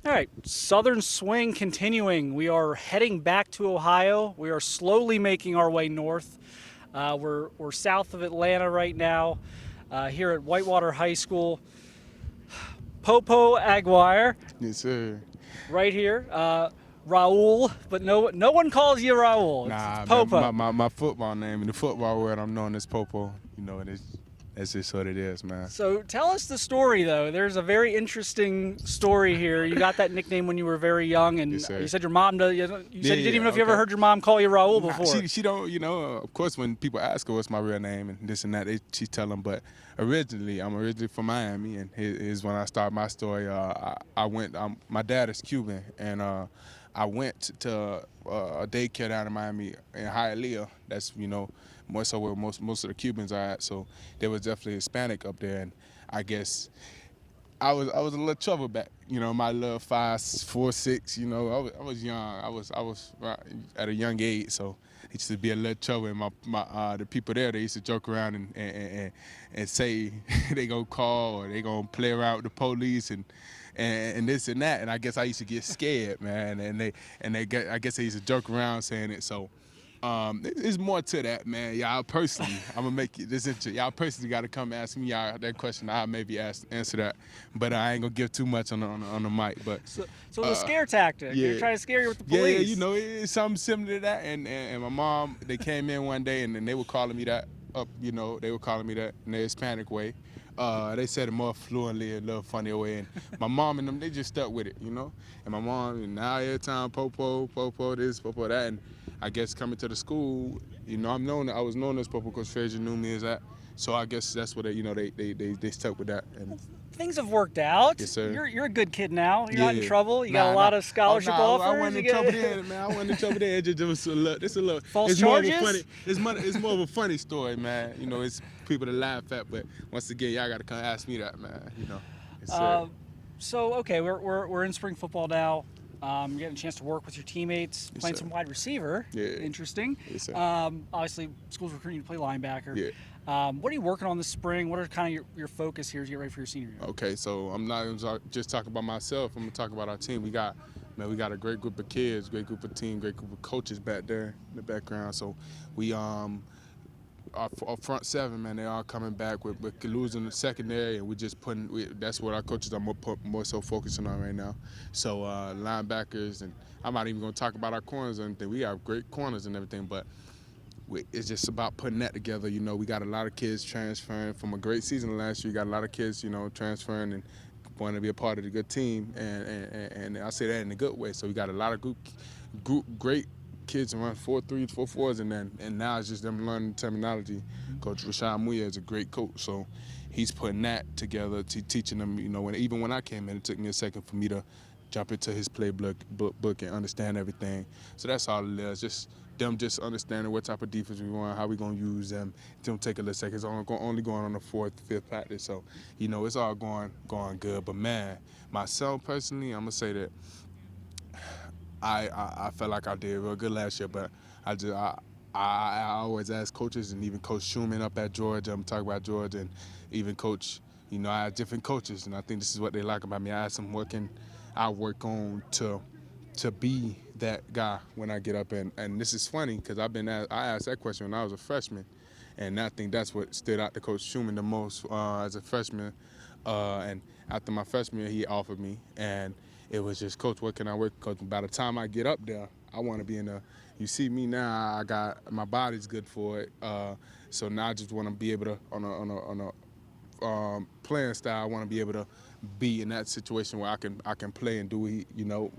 All right, Southern Swing continuing. We are heading back to Ohio. We are slowly making our way north. We're south of Atlanta right now, here at Whitewater High School. Popo Aguirre, Yes, sir. right here. Raul, but no one calls you Raul. It's Nah, man, Popo. my football name in the football world, I'm known as Popo. You know, that's just what it is, man. So tell us the story, though. There's a very interesting story here. You got that nickname when you were very young, Yes, and you sir. said your mom. You said you didn't even know if you ever Okay. heard your mom call you Raul Nah, before. she don't, of course, when people ask her what's my real name and this and that, she tell them. But originally, I'm originally from Miami, and here's when I start my story. I went. My dad is Cuban, and I went to a daycare down in Miami in Hialeah. That's more so where most of the Cubans are at. So there was definitely Hispanic up there, and I guess I was a little trouble back, my little 5'4", 6", I was young. I was at a young age, so it used to be a little trouble. And my the people there, they used to joke around and say they gonna call or they gonna play around with the police and this and that. And I guess I used to get scared, man. I guess they used to joke around saying it. So it's more to that, man. Y'all personally, I'm gonna make it this interesting. Y'all personally got to come ask me y'all that question. I'll maybe answer that, but I ain't gonna give too much on the mic. But So the scare tactic. They're yeah, trying to scare you with the yeah, police. it's something similar to that. And my mom, they came in one day and then they were calling me that up. They were calling me that in the Hispanic way. They said it more fluently, a little funnier way. And my mom and them, they just stuck with it. And my mom, and now every time Popo this, Popo that. And I guess coming to the school, I was known as Popo because Frazier knew me as that. So I guess that's what they stuck with that. And Things have worked out. yes, sir. You're a good kid now. You're not in Yeah. trouble. You got a lot of scholarship Oh, nah, offers. I wasn't in trouble then, man. I wasn't in trouble then. It was a little. It's a little. False it's charges? More of a funny. It's more of a funny story, man. It's people to laugh at, but once again, y'all gotta come ask me that, man. Yes, sir. So okay, we're in spring football now. Getting a chance to work with your teammates, Yes, playing sir. some wide receiver. Yeah. Interesting. Yes, sir. Obviously, school's recruiting you to play linebacker. Yeah. What are you working on this spring? What are kind of your focus here as you get ready for your senior year? Okay, so I'm not gonna just talk about myself. I'm gonna talk about our team. We got a great group of kids, great group of team, great group of coaches back there in the background. So we our front seven, man, they all coming back with losing the secondary, and we just that's what our coaches are more so focusing on right now. So linebackers, and I'm not even gonna talk about our corners or anything. We have great corners and everything, but it's just about putting that together. We got a lot of kids transferring from a great season last year. We got a lot of kids, transferring and wanting to be a part of the good team, and I say that in a good way. So we got a lot of great kids run 4.3s, 4.4s, and now it's just them learning terminology. Coach Rashad Muya is a great coach, so he's putting that together, teaching them. Even when I came in, it took me a second for me to jump into his playbook and understand everything. So that's all it is. Just understanding what type of defense we want, how we gonna use them. It don't take a little second. It's only going on the fourth, fifth practice, so it's all going good. But man, myself personally, I'm gonna say that I felt like I did real good last year, but I always ask coaches, and even Coach Schumann up at Georgia. I'm talking about Georgia, and even Coach. I have different coaches, and I think this is what they like about me. I ask them I work on to be that guy when I get up. And this is funny because I asked that question when I was a freshman, and I think that's what stood out to Coach Schumann the most as a freshman. And after my freshman year, he offered me, and it was just, Coach, what can I work? Because by the time I get up there, I want to be in a. You see me now, I got my body's good for it. So now I just want to be able to on a playing style. I want to be able to be in that situation where I can play and do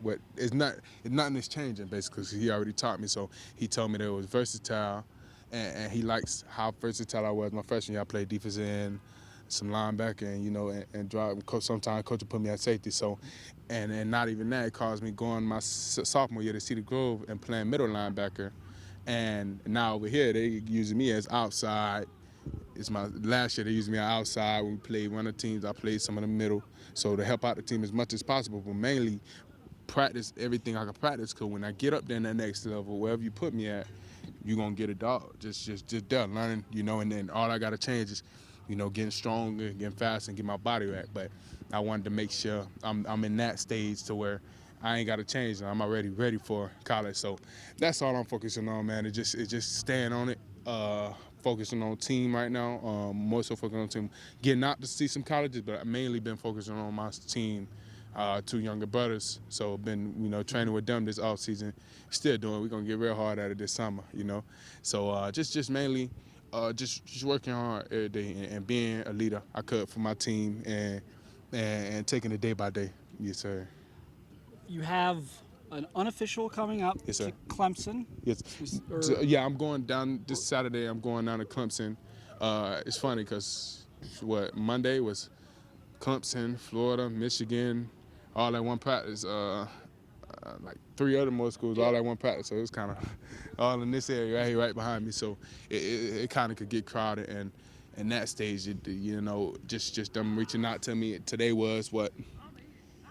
what nothing is changing basically. 'Cause he already taught me, so he told me that it was versatile, and he likes how versatile I was. My freshman year, I played defensive end, some linebacker, and drive. Sometimes coach would put me at safety. So, and not even that, it caused me going my sophomore year to Cedar Grove and playing middle linebacker, and now over here they using me as outside. It's my last year they used me outside when we played one of the teams. I played some of the middle, so to help out the team as much as possible, but mainly practice everything I can practice. Cause when I get up there in that next level, wherever you put me at, you're gonna get a dog. Just there learning, and then all I gotta change is, getting stronger, getting faster, and get my body back. But I wanted to make sure I'm in that stage to where I ain't got to change. I'm already ready for college. So that's all I'm focusing on, man. It's just staying on it. Focusing on team right now. More so focusing on team. Getting out to see some colleges, but I've mainly been focusing on my team. Two younger brothers, so been training with them this off season. Still doing. We're gonna get real hard at it this summer, So just mainly, just working hard every day and being a leader I could for my team and taking it day by day. Yes, sir. You have an unofficial coming up Yes, sir. to Clemson. Yes. Yeah, I'm going down this Saturday. I'm going down to Clemson. It's funny because Monday was Clemson, Florida, Michigan, all at one practice. Like 3 other more schools, all at one practice. So it was kind of all in this area right here, right behind me. So it kind of could get crowded, and in that stage, just them reaching out to me. Today was what.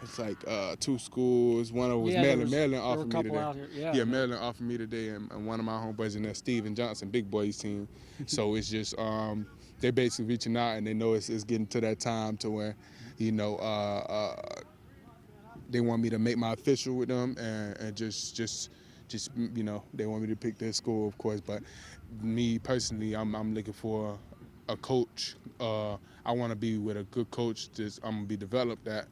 It's like 2 schools. One of them was Maryland. Maryland offered me today. Yeah, Maryland offered me today, and one of my homeboys in there, Steven Johnson, Big Boys team. So it's just they're basically reaching out, and they know it's getting to that time to where, they want me to make my official with them, and just they want me to pick their school, of course. But me personally, I'm looking for a coach. I want to be with a good coach. I'm gonna be developed at.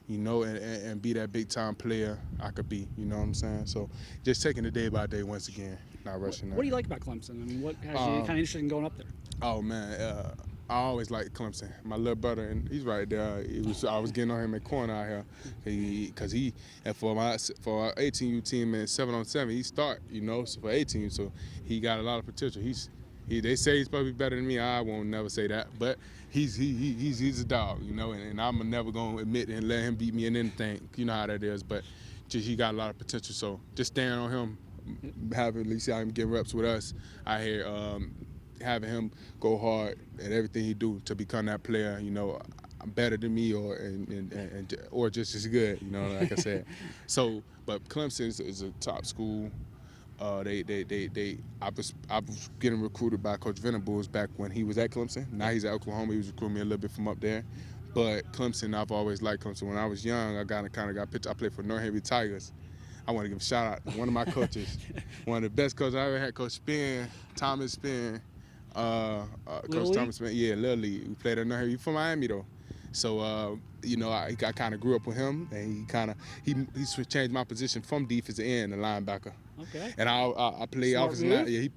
And be that big-time player I could be, you know what I'm saying? So just taking it day by day once again, not rushing. What do you like about Clemson? I mean, what has you kind of interested in going up there? Oh, man, I always liked Clemson. My little brother, and he's right there. I was getting on him at corner out here because for our 18U team in 7-on-7, he start, so for 18U, so he got a lot of potential. They say he's probably better than me. I won't never say that, but he's a dog, and I'm never gonna admit and let him beat me in anything. You know how that is, but he got a lot of potential. So just staying on him, having at least him getting reps with us out here, having him go hard at everything he do to become that player. Better than me or just as good. Like I said. So, but Clemson is a top school. I was getting recruited by Coach Venables back when he was at Clemson. Now he's at Oklahoma. He was recruiting me a little bit from up there. But Clemson, I've always liked Clemson. When I was young, I kind of got picked. I played for North Heavy Tigers. I want to give a shout out to one of my coaches, one of the best coaches I ever had, Coach Thomas Spin. Coach Thomas Spin, yeah, Little League. We played at North Heavy. He's from Miami though. So I kind of grew up with him, and he changed my position from defensive end to linebacker. Okay. And I played offensive line. Yeah,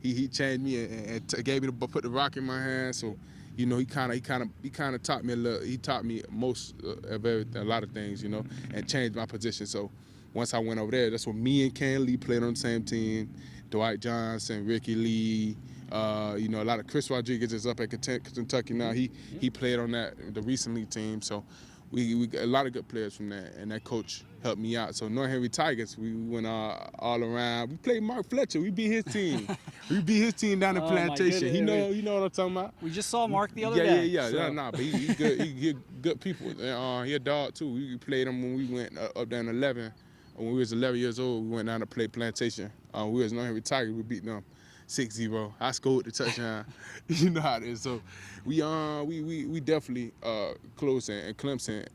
he changed me and gave me put the rock in my hand. So he kind of taught me a little. He taught me most of a lot of things, and changed my position. So once I went over there, that's when me and Ken Lee played on the same team. Dwight Johnson, Ricky Lee. A lot of Chris Rodriguez is up at Kentucky now. He played on the recently team. So we got a lot of good players from there, and that coach helped me out. So North Henry Tigers, we went all around. We played Mark Fletcher. We beat his team. We beat his team down in Plantation. You know what I'm talking about. We just saw Mark the other day. Yeah. So. But he's good. He's good people. He a dog too. We played him when we went up down to 11. When we was 11 years old, we went down to play Plantation. We was North Henry Tigers. We beat them 6-0. I scored the touchdown. You know how it is. So we definitely close, and Clemson.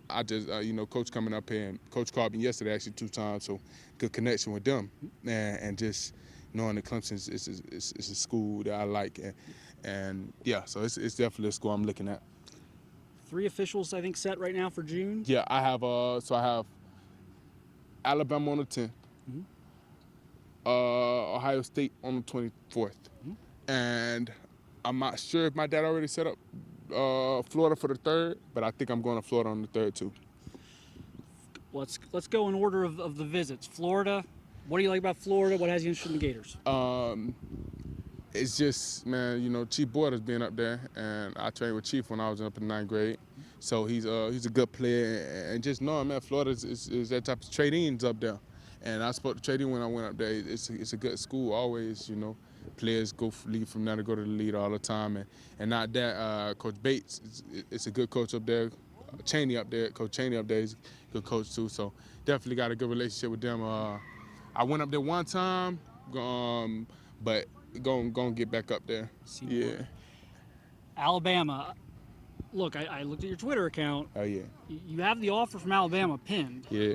I just Coach coming up here, and Coach called me yesterday actually 2 times. So good connection with them, and just knowing that Clemson is a school that I like, and yeah, so it's definitely a school I'm looking at. 3 officials I think set right now for June. Yeah, I have Alabama on the 10th. Mm-hmm. Ohio State on the 24th. Mm-hmm. And I'm not sure if my dad already set up Florida for the 3rd, but I think I'm going to Florida on the 3rd too. Let's go in order of the visits. Florida, what do you like about Florida? What has you interested in the Gators? It's just, man, Chief Borders being up there, and I trained with Chief when I was up in 9th grade. So he's a good player, and just knowing, man, Florida is that type of trade-ins up there. And I spoke to trading when I went up there. It's a good school always, Players leave from there to go to the lead all the time. And not that, Coach Bates, it's a good coach up there. Coach Cheney up there is a good coach too. So definitely got a good relationship with them. I went up there one time, but gonna get back up there. Yeah. Alabama. look, I looked at your Twitter account. Oh yeah, You have the offer from Alabama pinned. yeah,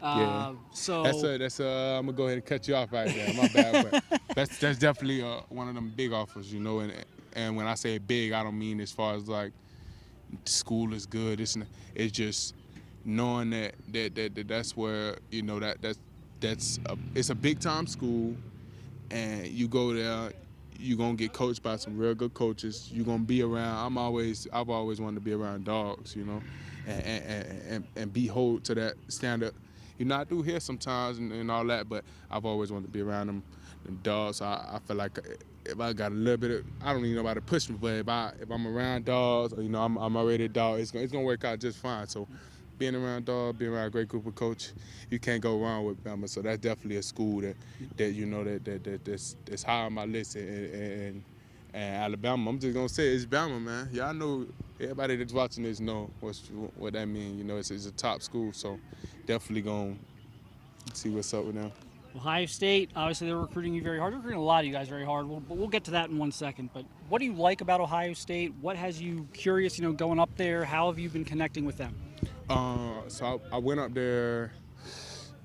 yeah. So That's I'm gonna go ahead and cut you off right there. My bad, but that's definitely one of them big offers, you know. And when I say big, I don't mean as far as like school is good. It's just knowing that's where you know it's a big time school, and you go there, you're gonna get coached by some real good coaches. You're gonna be around. I've always wanted to be around dogs, you know, and be hold to that standard. You know, I do hear sometimes and all that, but I've always wanted to be around them dogs. So I feel like if I got a little bit of, I don't need nobody to push me, but if I'm around dogs, or, you know, I'm already a dog, it's gonna work out just fine. So being around dogs, being around a great group of coaches, you can't go wrong with Bama. So that's definitely a school that you know that's high on my list. And Alabama, I'm just gonna say it's Bama, man. Y'all know, everybody that's watching this know what that means. You know, it's a top school, so definitely gonna see what's up with them. Ohio State, obviously they're recruiting you very hard. They're recruiting a lot of you guys very hard. We'll get to that in 1 second. But what do you like about Ohio State? What has you curious, you know, going up there? How have you been connecting with them? So I went up there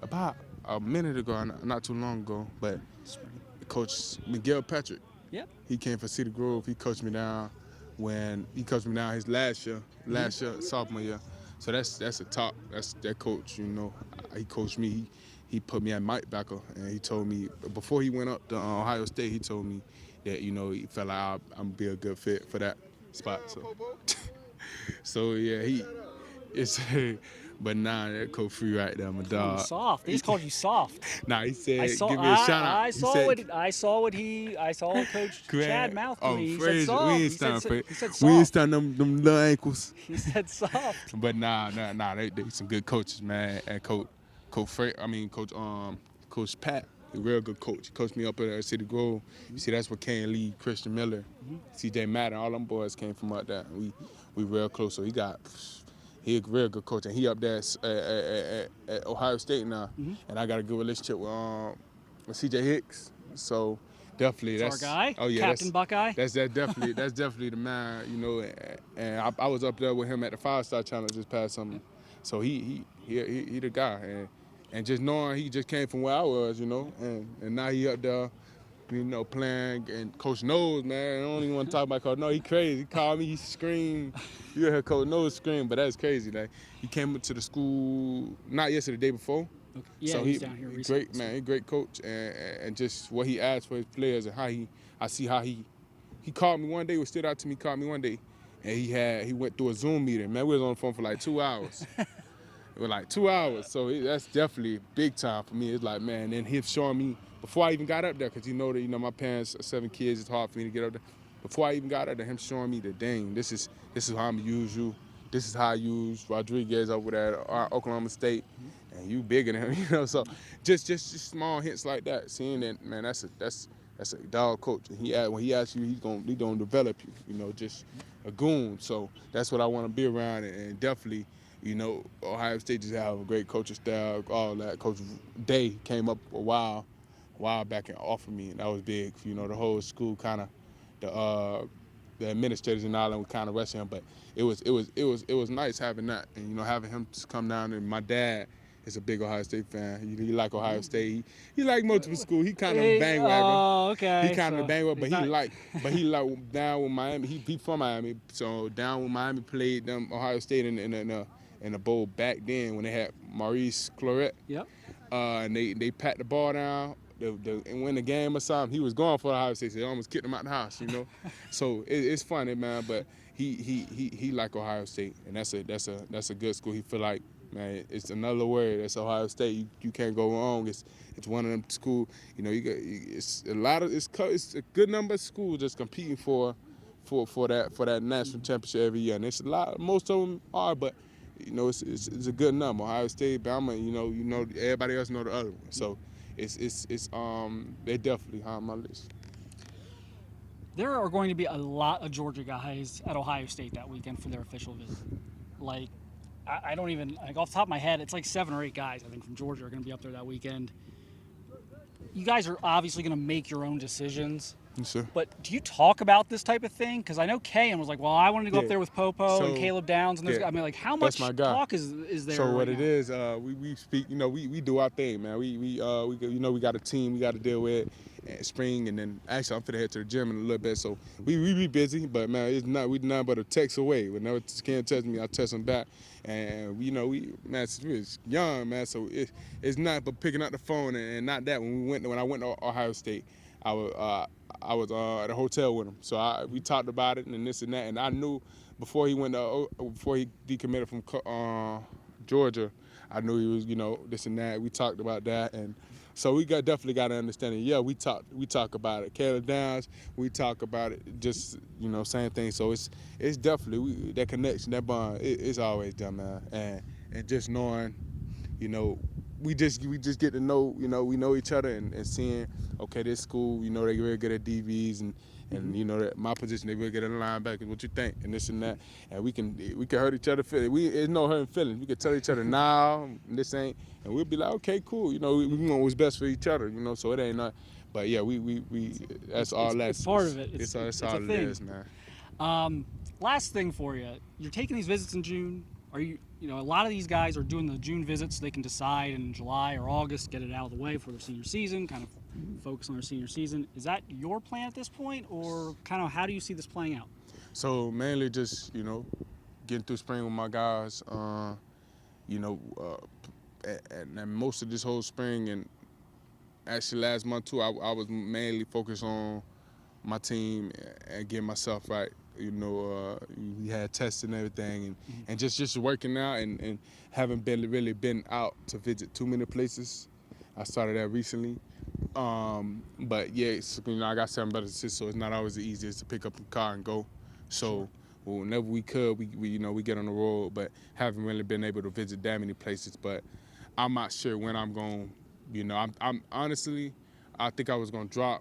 about a minute ago, not too long ago, but Coach Miguel Patrick, Yep. he came from Cedar Grove. He coached me down his last year, sophomore year. So that's that coach, you know. He coached me. He put me at Mike Backer, and he told me before he went up to Ohio State, he told me that, you know, he felt like I'm be a good fit for that spot. So yeah, it's but nah, that Coach Free right there, my dog. Soft. They just called you soft. Nah, he said, give me a shout out. I saw what Coach Chad mouthed to me. He said soft. We ain't soft. We ain't starting them little ankles. He said soft. But nah, they some good coaches, man. And Coach Pat, a real good coach. He coached me up at City Grove. You see, that's where Kane Lee, Christian Miller, C.J. Madden, all them boys came from up there. We real close. So he a real good coach, and he up there at Ohio State now. And I got a good relationship with C.J. Hicks. So definitely that's our guy. Oh yeah, Captain Buckeye. That's definitely the man, you know. And I was up there with him at the 5-Star Challenge this past summer. So he the guy, and just knowing he just came from where I was, you know, and now he up there, you know, playing. And Coach knows, man. I don't even want to talk about Coach. No, he crazy. He called me, he screamed. You heard Coach knows scream, but that's crazy. Like, he came up to the school not yesterday, the day before. Okay. Yeah, so he's down here recently. Great man, he great coach, and just what he asked for his players and I see how he called me one day. What stood out to me, called me one day, and he went through a Zoom meeting. Man, we was on the phone for like 2 hours. It was like 2 hours, so that's definitely big time for me. It's like, man, and him showing me before I even got up there, because you know that my parents are 7 kids. It's hard for me to get up there. Before I even got up there, him showing me that, dang, this is how I'm gonna use you. This is how I use Rodriguez over there at Oklahoma State, and you bigger than him, you know. So just small hints like that, seeing that, man, that's a dog coach. And when he asks you, he gonna develop you, you know, just a goon. So that's what I want to be around, and definitely. You know, Ohio State just have a great coaching staff, all that. Coach Day came up a while back and offered me, and that was big. You know, the whole school kind of, the administrators in Ireland were kind of rushing him, but it was nice having that, and you know, having him just come down. And my dad is a big Ohio State fan. He like Ohio State. He like multiple schools. He kind of bandwagon. Oh, okay. He kind of bandwagon, but he like down with Miami. He from Miami, so down with Miami played them Ohio State in a bowl back then when they had Maurice Clarett. Yep. And they pat the ball down and win the game or something. He was going for Ohio State, so they almost kicked him out the house, you know. So it's funny, man. But he like Ohio State, and that's a good school. He feel like, man, it's another word. That's Ohio State. You can't go wrong. It's one of them schools. You know, it's a good number of schools just competing for that national championship every year, and it's a lot. Most of them are, but. You know, it's a good number. Ohio State, Bama, you know, everybody else know the other one. So it's they definitely high on my list. There are going to be a lot of Georgia guys at Ohio State that weekend for their official visit. Like, I don't even, like, off the top of my head, it's like 7 or 8 guys, I think, from Georgia are going to be up there that weekend. You guys are obviously going to make your own decisions. Sure. But do you talk about this type of thing? Because I know Kayan was like, well, I wanted to go up Yeah. there with Popo and So, Caleb Downs. And those yeah, guys. I mean, like, how that's much my guy. talk is there So right what now? it is, we speak. You know, we do our thing, man. We got a team we got to deal with. Spring, and then actually I'm finna head to the gym in a little bit. So we be busy, but man, we nothing but a text away. Whenever can't text me, I text them back. And we man, since we was young, man. So it's not but picking up the phone and not that. When I went to Ohio State, I was at a hotel with him. So we talked about it and this and that. And I knew before he decommitted from Georgia, I knew he was this and that. We talked about that, and so we definitely got an understanding. Yeah, we talk about it. Caleb Downs, we talk about it. Just same thing. So it's definitely that connection, that bond. It's always there, man. And just knowing, we just get to know, we know each other and seeing, okay, this school, they really good at DBs and that my position, they really good at linebackers. What you think? And this and that, and we can hurt each other feelings. It's no hurting feelings. We can tell each other now this ain't, and we'll be like, okay, cool. We want what's best for each other. So it ain't not. But yeah, we that's all it's part of it. It's all a it thing. is, man. Last thing for you, you're taking these visits in June. Are you a lot of these guys are doing the June visits so they can decide in July or August, get it out of the way for their senior season, kind of focus on their senior season. Is that your plan at this point, or kind of how do you see this playing out? So mainly just getting through spring with my guys. And most of this whole spring and actually last month too, I was mainly focused on my team and getting myself right. We had tests and everything, and just working out and haven't really been out to visit too many places. I started that recently. But yeah, I got 7 brothers and sisters, so it's not always the easiest to pick up the car and go. So whenever we could, we get on the road, but haven't really been able to visit that many places. But I'm not sure when I'm going. I'm honestly, I think I was gonna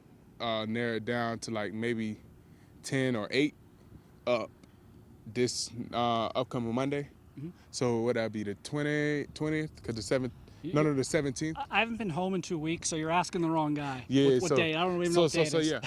narrow it down to like maybe 10 or 8 up this upcoming Monday. Mm-hmm. So would that be the 20th? Because the 7th. No, the 17th. I haven't been home in 2 weeks, so you're asking the wrong guy. Yeah, what day? I don't even know what day it is. Yeah.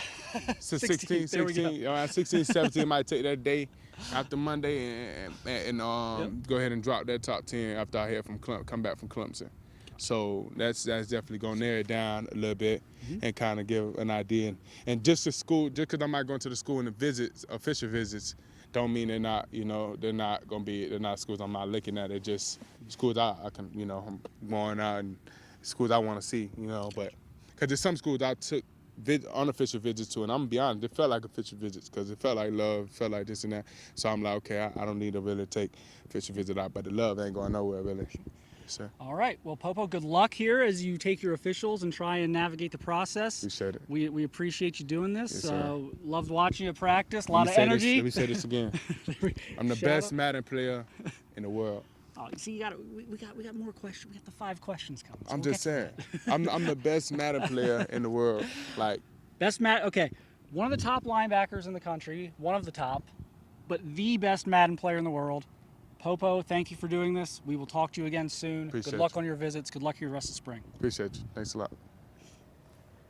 So 16, There we go. 16, 17 might take that day after Monday and go ahead and drop that top 10 after I come back from Clemson. So that's definitely gonna narrow it down a little bit and kind of give an idea. And just the school, just because I might go into the school and the visits, official visits, don't mean they're not they're not schools I'm not looking at. They're just schools I can, I'm going out and schools I want to see, but because there's some schools I took unofficial visits to, and I'm gonna be honest, it felt like official visits because it felt like love, felt like this and that. So I'm like, okay, I don't need to really take official visit out, but the love ain't going nowhere really. So. All right. Well, Popo, good luck here as you take your officials and try and navigate the process. Appreciate it. We appreciate you doing this. Yes, sir. Loved watching you practice. A lot of energy. Let me say this again. I'm the best Madden player in the world. Oh, you see, we got more questions. We got the 5 questions coming. So I'm just saying. I'm the best Madden player in the world. Like best Madden. Okay, one of the top linebackers in the country. One of the top, but the best Madden player in the world. Popo, thank you for doing this. We will talk to you again soon. Appreciate Good luck you. on your visits. Good luck your rest of spring. Appreciate you. Thanks a lot.